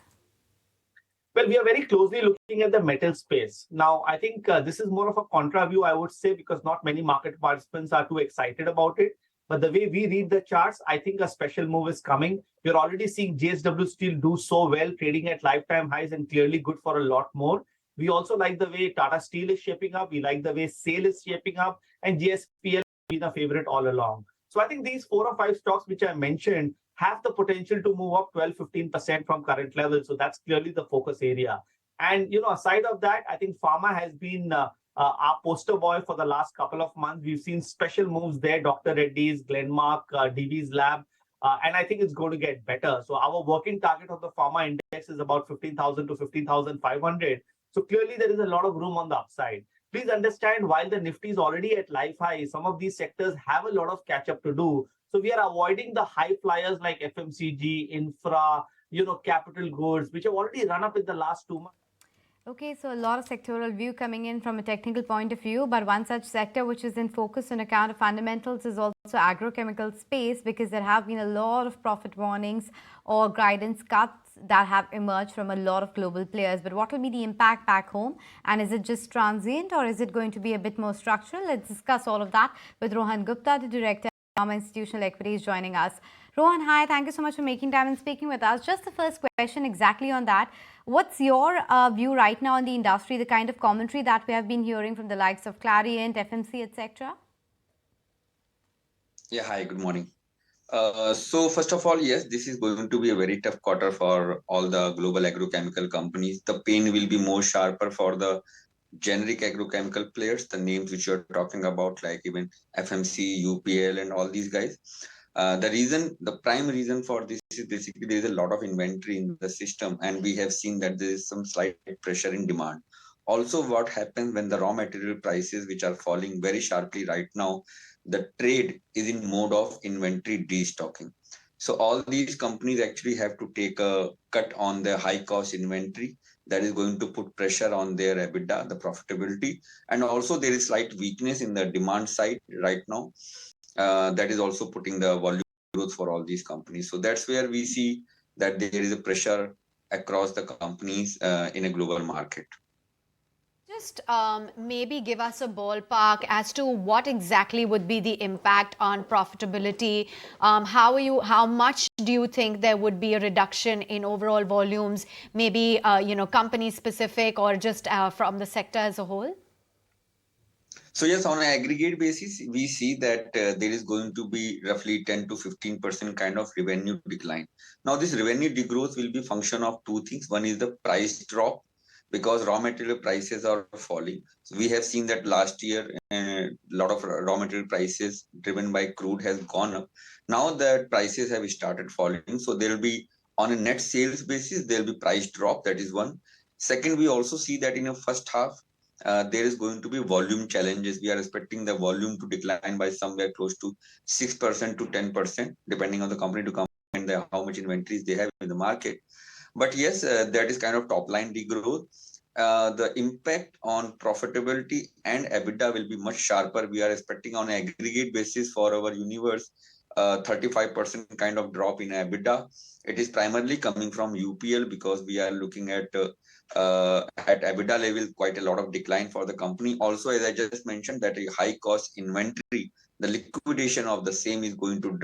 Well, we are very closely looking at the metal space. Now, I think this is more of a contra view, I would say, because not many market participants are too excited about it. But the way we read the charts, I think a special move is coming. We're already seeing JSW Steel do so well, trading at lifetime highs and clearly good for a lot more. We also like the way Tata Steel is shaping up. We like the way SAIL is shaping up. And JSPL has been a favorite all along. So I think these 4 or 5 stocks which I mentioned have the potential to move up 12-15% from current levels. So that's clearly the focus area. And, you know, aside of that, I think pharma has been our poster boy for the last couple of months. We've seen special moves there, Dr. Reddy's, Glenmark, DB's Lab, and I think it's going to get better. So our working target of the pharma index is about 15,000 to 15,500. So clearly there is a lot of room on the upside. Please understand, while the Nifty is already at life high, some of these sectors have a lot of catch up to do. So we are avoiding the high flyers like FMCG, infra, capital goods, which have already run up in the last 2 months. Okay, so a lot of sectoral view coming in from a technical point of view, but one such sector which is in focus on account of fundamentals is also agrochemical space, because there have been a lot of profit warnings or guidance cuts that have emerged from a lot of global players. But what will be the impact back home, and is it just transient or is it going to be a bit more structural? Let's discuss all of that with Rohan Gupta, the Director of Institutional Equities, joining us. Rohan, hi, thank you so much for making time and speaking with us. Just the first question exactly on that. What's your view right now on the industry, the kind of commentary that we have been hearing from the likes of Clariant, FMC, etc.? Yeah, hi, good morning. So first of all, yes, this is going to be a very tough quarter for all the global agrochemical companies. The pain will be more sharper for the generic agrochemical players, the names which you're talking about, like even FMC, UPL, and all these guys. The prime reason for this is basically there is a lot of inventory in the system, and we have seen that there is some slight pressure in demand. Also, what happens when the raw material prices, which are falling very sharply right now, the trade is in mode of inventory destocking. So all these companies actually have to take a cut on their high cost inventory. That is going to put pressure on their EBITDA, the profitability. And also there is slight weakness in the demand side right now. That is also putting the volume growth for all these companies. So that's where we see that there is a pressure across the companies in a global market. Just maybe give us a ballpark as to what exactly would be the impact on profitability. How much do you think there would be a reduction in overall volumes, maybe company specific or just from the sector as a whole? So yes, on an aggregate basis, we see that there is going to be roughly 10 to 15% kind of revenue decline. Now, this revenue degrowth will be function of two things. One is the price drop, because raw material prices are falling. So we have seen that last year a lot of raw material prices driven by crude has gone up. Now that prices have started falling, so there will be, on a net sales basis, there will be price drop. That is one. Second, we also see that in the first half, there is going to be volume challenges. We are expecting the volume to decline by somewhere close to 6% to 10%, depending on the company to come and how much inventories they have in the market. But yes, that is kind of top line degrowth. The impact on profitability and EBITDA will be much sharper. We are expecting on an aggregate basis for our universe, 35% kind of drop in EBITDA. It is primarily coming from UPL, because we are looking at EBITDA level quite a lot of decline for the company. Also, as I just mentioned, that a high cost inventory, the liquidation of the same is going to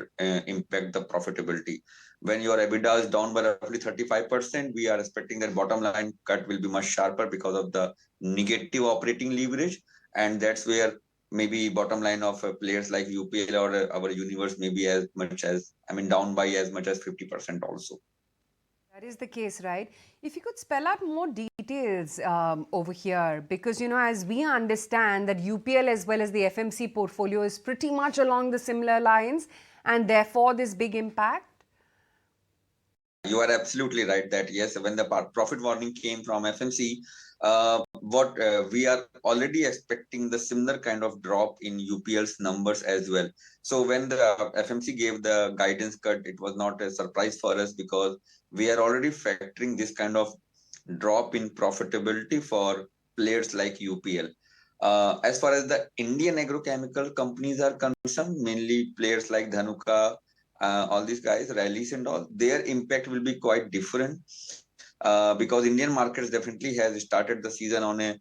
impact the profitability. When your EBITDA is down by roughly 35%, we are expecting that bottom line cut will be much sharper because of the negative operating leverage. And that's where maybe bottom line of players like UPL or our universe may be as much as, down by as much as 50% also. That is the case, right? If you could spell out more details over here, because, as we understand that UPL as well as the FMC portfolio is pretty much along the similar lines, and therefore this big impact. You are absolutely right that yes, when the profit warning came from FMC, we are already expecting the similar kind of drop in UPL's numbers as well. So when the FMC gave the guidance cut, it was not a surprise for us, because we are already factoring this kind of drop in profitability for players like UPL. As far as the Indian agrochemical companies are concerned, mainly players like Dhanuka, all these guys, Reliance and all, their impact will be quite different, because Indian markets definitely has started the season on a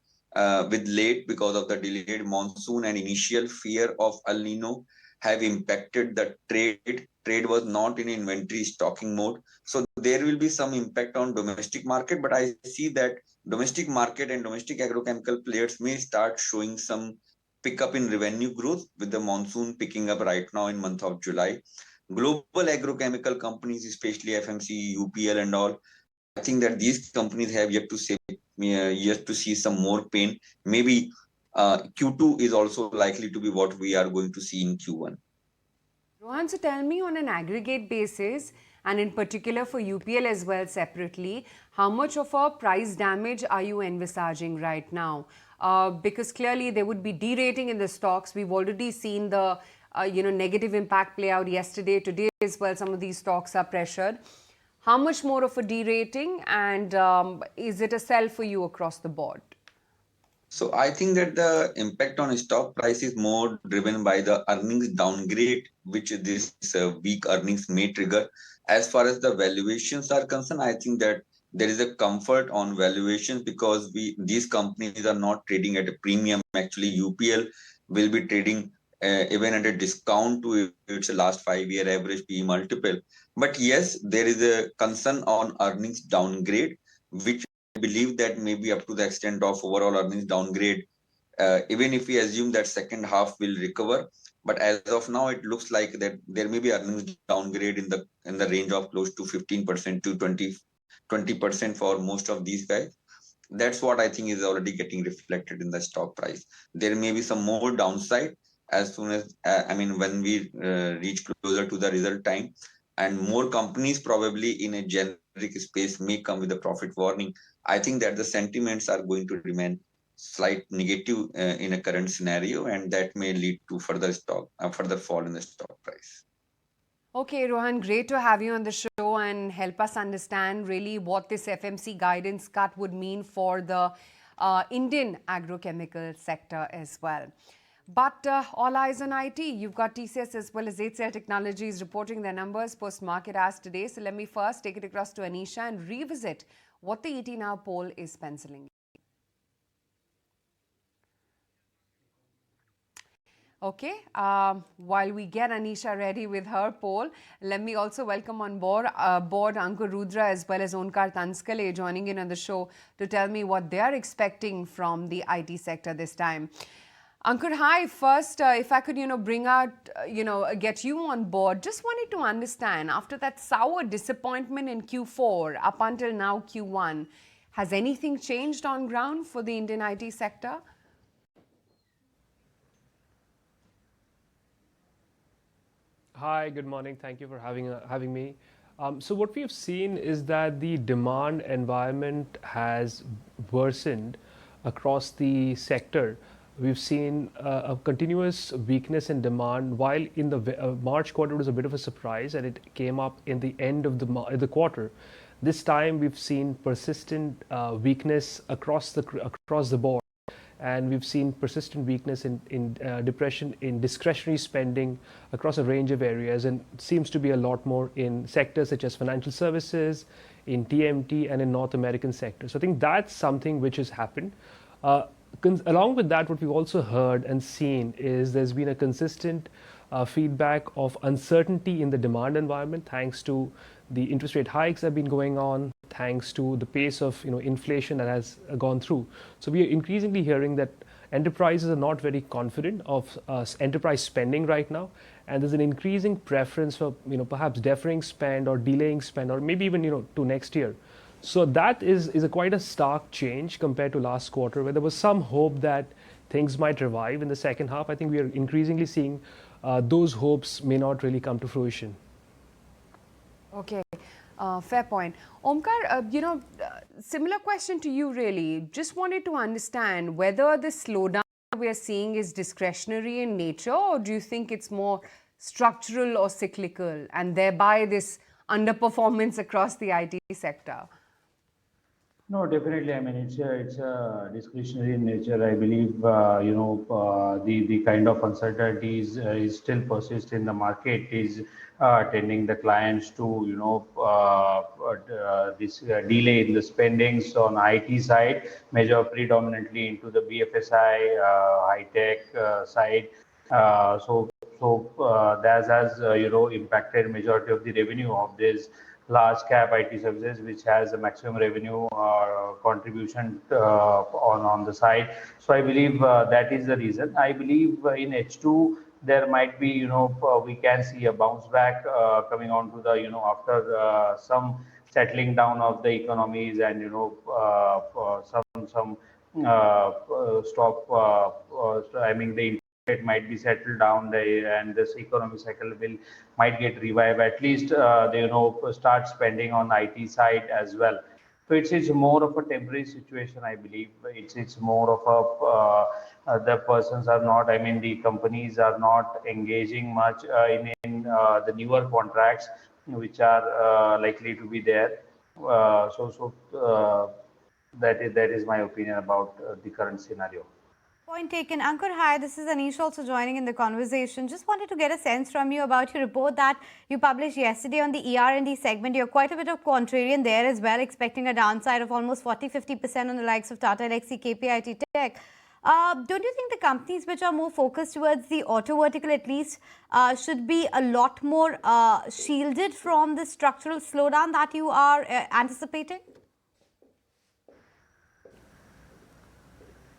with late, because of the delayed monsoon and initial fear of El Nino have impacted the trade. Trade was not in inventory stocking mode, so there will be some impact on domestic market. But I see that domestic market and domestic agrochemical players may start showing some pickup in revenue growth with the monsoon picking up right now in month of July. Global agrochemical companies, especially FMC, UPL and all, I think that these companies have yet to see some more pain. Maybe Q2 is also likely to be what we are going to see in Q1. Rohan, so tell me on an aggregate basis, and in particular for UPL as well separately, how much of a price damage are you envisaging right now? Because clearly there would be derating in the stocks. We've already seen the negative impact play out yesterday. Today as well, some of these stocks are pressured. How much more of a derating, and is it a sell for you across the board? So I think that the impact on stock price is more driven by the earnings downgrade, which this weak earnings may trigger. As far as the valuations are concerned, I think that there is a comfort on valuations because these companies are not trading at a premium. Actually, UPL will be trading even at a discount to its last 5-year average PE multiple. But yes, there is a concern on earnings downgrade, which I believe that maybe up to the extent of overall earnings downgrade, even if we assume that second half will recover. But as of now, it looks like that there may be earnings downgrade in the range of close to 15% to 20% for most of these guys. That's what I think is already getting reflected in the stock price. There may be some more downside as soon as when we reach closer to the result time, and more companies probably in a generic space may come with a profit warning. I think that the sentiments are going to remain slight negative in a current scenario, and that may lead to further fall in the stock price. Okay, Rohan, great to have you on the show and help us understand really what this FMC guidance cut would mean for the Indian agrochemical sector as well. But all eyes on IT. You've got TCS as well as HCL Technologies reporting their numbers post-market as today. So let me first take it across to Anisha and revisit what the ET Now poll is penciling. Okay, while we get Anisha ready with her poll, let me also welcome on board Ankur Rudra as well as Onkar Tanskale joining in on the show to tell me what they are expecting from the IT sector this time. Ankur, hi. First, if I could, bring out, get you on board, just wanted to understand, after that sour disappointment in Q4 up until now Q1, has anything changed on ground for the Indian IT sector? Hi, good morning. Thank you for having me. So what we've seen is that the demand environment has worsened across the sector. We've seen a continuous weakness in demand, while in the March quarter was a bit of a surprise and it came up in the end of the quarter. This time we've seen persistent weakness across the board. And we've seen persistent weakness in depression in discretionary spending across a range of areas, and seems to be a lot more in sectors such as financial services, in TMT, and in North American sectors. So I think that's something which has happened. Along with that, what we've also heard and seen is there's been a consistent feedback of uncertainty in the demand environment, thanks to the interest rate hikes that have been going on, thanks to the pace of inflation that has gone through. So we are increasingly hearing that enterprises are not very confident of enterprise spending right now, and there's an increasing preference for perhaps deferring spend or delaying spend, or maybe even to next year. So that is quite a stark change compared to last quarter, where there was some hope that things might revive in the second half. I think we are increasingly seeing those hopes may not really come to fruition. Okay, fair point. Omkar, similar question to you really. Just wanted to understand whether the slowdown we are seeing is discretionary in nature, or do you think it's more structural or cyclical, and thereby this underperformance across the IT sector? No, definitely. I mean, it's a discretionary in nature. I believe the kind of uncertainties is still persist in the market, is tending the clients to this delay in the spendings on IT side, measure predominantly into the BFSI, high tech side. So that has impacted majority of the revenue of this large cap IT services, which has a maximum revenue contribution on the side. So I believe that is the reason. I believe in H2 there might be we can see a bounce back coming on to the after some settling down of the economies and some stop. I mean, the interest might be settled down, and this economic cycle might get revived. At least they start spending on IT side as well. So it's more of a temporary situation, I believe. It's more of the persons are not. I mean, the companies are not engaging much in the newer contracts which are likely to be there. That is my opinion about the current scenario. Point taken. Ankur, hi. This is Anish also joining in the conversation. Just wanted to get a sense from you about your report that you published yesterday on the ER&D segment. You're quite a bit of contrarian there as well, expecting a downside of almost 40-50% on the likes of Tata Elxsi, KPIT Tech. Don't you think the companies which are more focused towards the auto vertical at least should be a lot more shielded from the structural slowdown that you are anticipating?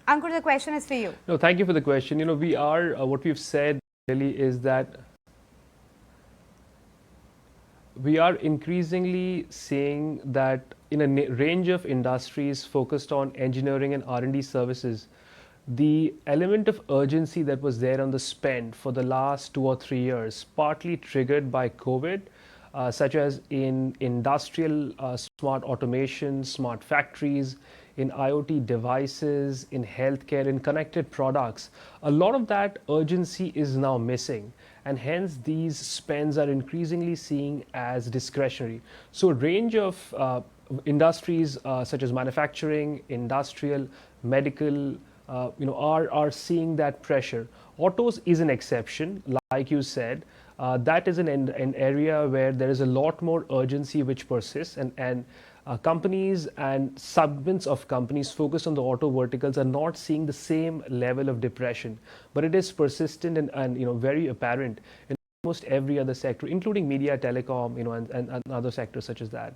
Ankur, the question is for you. No, thank you for the question. We are, what we've said really is that we are increasingly seeing that in a range of industries focused on engineering and R&D services, the element of urgency that was there on the spend for the last 2 or 3 years, partly triggered by COVID, such as in industrial smart automation, smart factories, in IoT devices, in healthcare, in connected products, a lot of that urgency is now missing. And hence these spends are increasingly seen as discretionary. So a range of industries such as manufacturing, industrial, medical, are seeing that pressure. Autos is an exception, like you said. That is an area where there is a lot more urgency which persists, and companies and segments of companies focused on the auto verticals are not seeing the same level of depression, but it is persistent and very apparent in almost every other sector, including media, telecom, and other sectors such as that.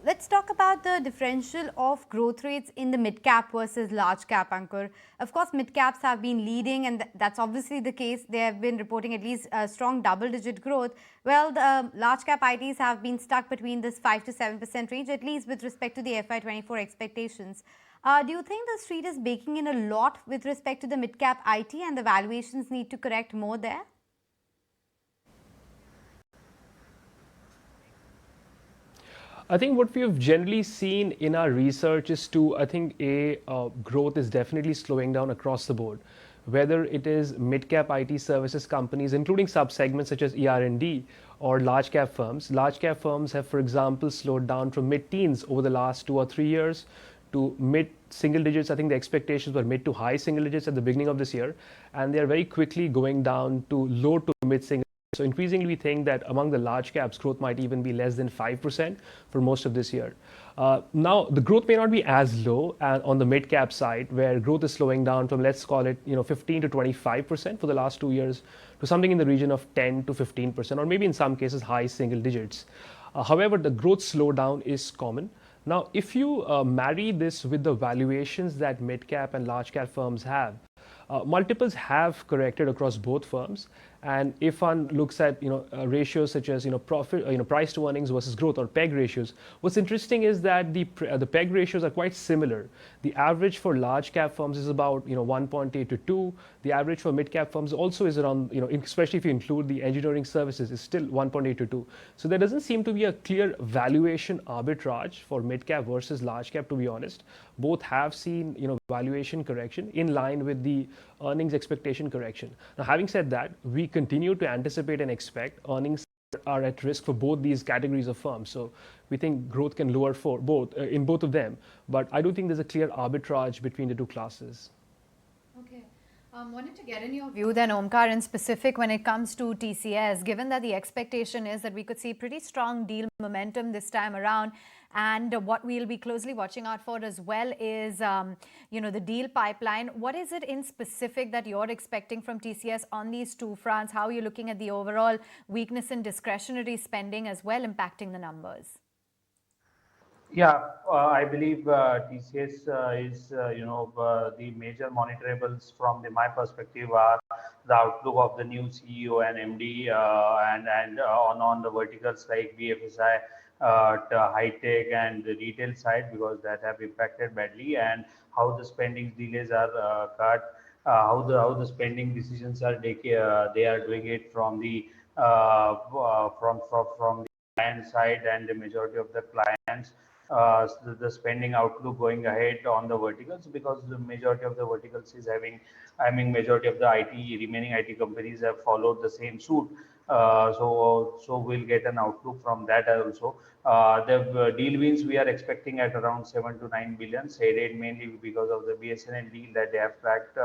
Let's talk about the differential of growth rates in the mid-cap versus large-cap, Ankur. Of course, mid-caps have been leading, and that's obviously the case. They have been reporting at least a strong double-digit growth. Well, the large-cap ITs have been stuck between this 5 to 7% range, at least with respect to the FY24 expectations. Do you think the street is baking in a lot with respect to the mid-cap IT and the valuations need to correct more there? I think what we have generally seen in our research is growth is definitely slowing down across the board. Whether it is mid-cap IT services companies, including sub-segments such as ER&D or large-cap firms. Large-cap firms have, for example, slowed down from mid-teens over the last 2 or 3 years to mid-single digits. I think the expectations were mid to high single digits at the beginning of this year, and they are very quickly going down to low to mid-single. So increasingly, we think that among the large caps, growth might even be less than 5% for most of this year. Now, the growth may not be as low on the mid cap side, where growth is slowing down from, let's call it, 15 to 25% for the last 2 years to something in the region of 10 to 15%, or maybe in some cases high single digits. However, the growth slowdown is common. Now, if you marry this with the valuations that mid cap and large cap firms have, multiples have corrected across both firms, and if one looks at ratios such as profit, price to earnings versus growth, or PEG ratios, what's interesting is that the PEG ratios are quite similar. The average for large cap firms is about 1.8 to 2. The average for mid cap firms also is around, especially if you include the engineering services, is still 1.8 to 2. So there doesn't seem to be a clear valuation arbitrage for mid cap versus large cap, to be honest. Both have seen valuation correction in line with the earnings expectation correction. Now, having said that, we continue to anticipate and expect earnings are at risk for both these categories of firms. So we think growth can lower for both in both of them, but I do think there's a clear arbitrage between the two classes. Okay. Wanted to get in your view then, Omkar, in specific when it comes to TCS, given that the expectation is that we could see pretty strong deal momentum this time around, and what we'll be closely watching out for as well is, the deal pipeline. What is it in specific that you're expecting from TCS on these two fronts? How are you looking at the overall weakness in discretionary spending as well impacting the numbers? Yeah, I believe TCS is, the major monitorables from my perspective are the outlook of the new CEO and MD, and on the verticals like BFSI, high tech and the retail side, because that have impacted badly, and how the spending delays are cut, how the spending decisions are they are doing it from the from the client side, and the majority of the clients, the spending outlook going ahead on the verticals, because the majority of the verticals is having, I mean, majority of the remaining IT companies have followed the same suit. So we'll get an outlook from that also. The deal wins we are expecting at around 7 to 9 billion, aided mainly because of the BSNL deal that they have cracked,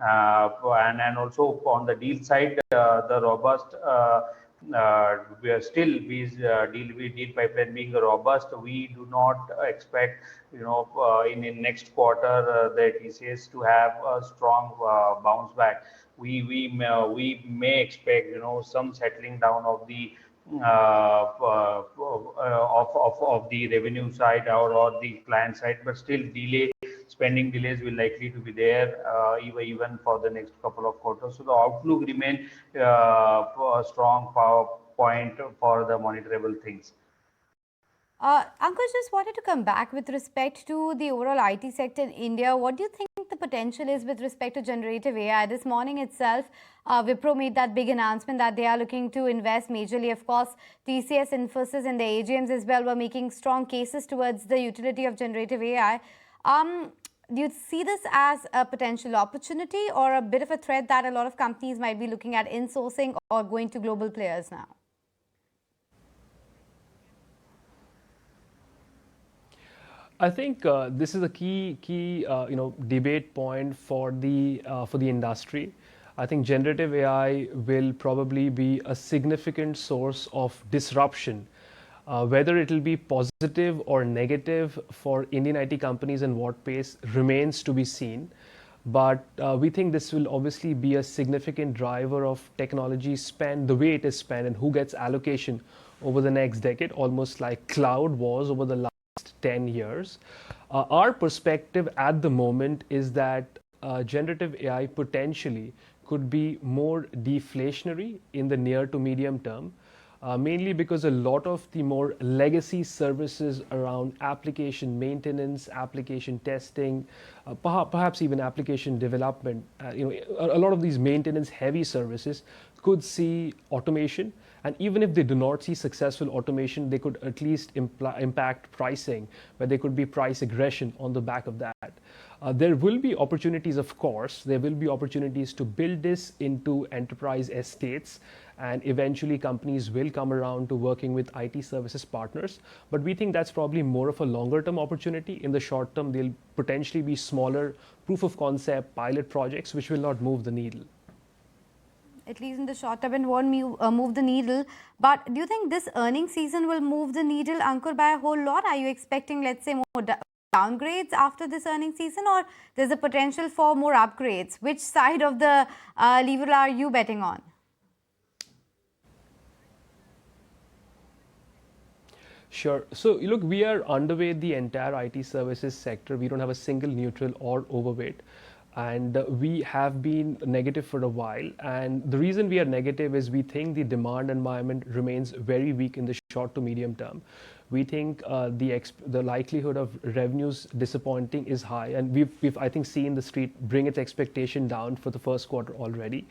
and also on the deal side, the robust. We are still deal pipeline being robust. We do not expect, in next quarter, the TCS to have a strong bounce back. We may expect, some settling down of the of the revenue side, or the client side, but still spending delays will likely to be there, even for the next couple of quarters. So the outlook remain a strong power point for the monitorable things. Ankush, just wanted to come back with respect to the overall IT sector in India. What do you think the potential is with respect to generative AI? This morning itself, Wipro made that big announcement that they are looking to invest majorly. Of course, TCS, Infosys and the AGMs as well were making strong cases towards the utility of generative AI. Do you see this as a potential opportunity or a bit of a threat that a lot of companies might be looking at insourcing or going to global players now? I think this is a key debate point for the industry. I think generative AI will probably be a significant source of disruption. Whether it will be positive or negative for Indian IT companies and what pace remains to be seen. But we think this will obviously be a significant driver of technology spend, the way it is spent and who gets allocation over the next decade, almost like cloud was over the last 10 years. Our perspective at the moment is that generative AI potentially could be more deflationary in the near to medium term. Mainly because a lot of the more legacy services around application maintenance, application testing, perhaps even application development, a lot of these maintenance heavy services could see automation. And even if they do not see successful automation, they could at least impact pricing, where there could be price aggression on the back of that. There will be opportunities, of course. There will be opportunities to build this into enterprise estates, and eventually companies will come around to working with IT services partners. But we think that's probably more of a longer term opportunity. In the short term, there'll potentially be smaller proof of concept pilot projects which will not move the needle. At least in the short term, it won't move the needle. But do you think this earnings season will move the needle, Ankur, by a whole lot? Are you expecting, let's say, more downgrades after this earnings season, or there's a potential for more upgrades? Which side of the lever are you betting on? Sure. So look, we are underweight the entire IT services sector. We don't have a single neutral or overweight. And we have been negative for a while. And the reason we are negative is we think the demand environment remains very weak in the short to medium term. We think the likelihood of revenues disappointing is high, and we've I think seen the street bring its expectation down for the first quarter already.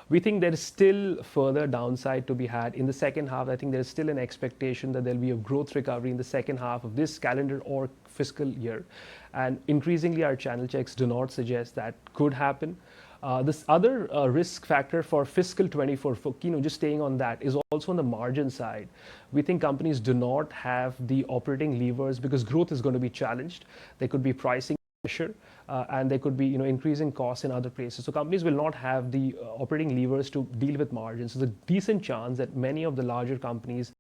We think there is still further downside to be had in the second half. I think there is still an expectation that there'll be a growth recovery in the second half of this calendar or fiscal year, and increasingly our channel checks do not suggest that could happen. This other risk factor for fiscal 24, for just staying on that, is also on the margin side. We think companies do not have the operating levers because growth is going to be challenged. There could be pricing pressure, and there could be increasing costs in other places. So companies will not have the operating levers to deal with margins. So there's a decent chance that many of the larger companies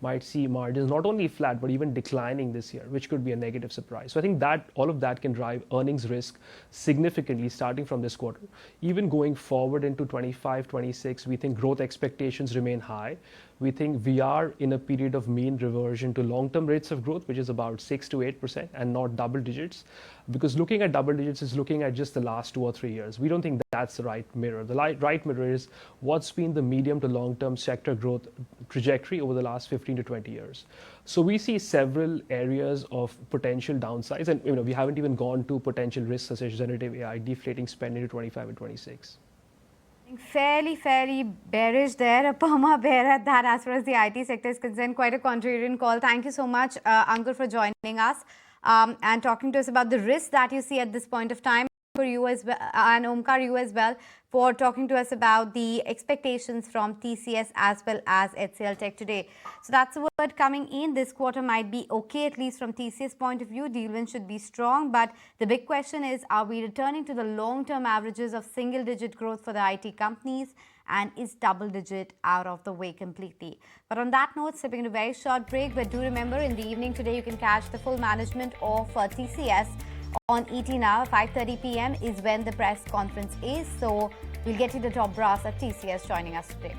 might see margins not only flat but even declining this year, which could be a negative surprise. So I think that all of that can drive earnings risk significantly starting from this quarter. Even going forward into 25, 26, we think growth expectations remain high. we think we are in a period of mean reversion to long-term rates of growth, which is about 6 to 8% and not double digits. Because looking at double digits is looking at just the last 2 or 3 years. We don't think that's the right mirror. The right mirror is what's been the medium to long-term sector growth trajectory over the last 15 to 20 years. So we see several areas of potential downsides, and we haven't even gone to potential risks such as generative AI deflating spend into 25 and 26. Fairly bearish there, a perma bear at that as far as the IT sector is concerned. Quite a contrarian call. Thank you so much, Ankur, for joining us and talking to us about the risks that you see at this point of time. For you as well, and Omkar, you as well, for talking to us about the expectations from TCS as well as HCL Tech today. So that's the word coming in. This quarter might be okay, at least from TCS point of view. Deal win should be strong, but the big question is, are we returning to the long-term averages of single-digit growth for the IT companies, and is double-digit out of the way completely? But on that note, slipping into a very short break, but do remember, in the evening today, you can catch the full management of TCS on ET Now. 5:30 p.m. is when the press conference is. So we'll get you the top brass at TCS joining us today.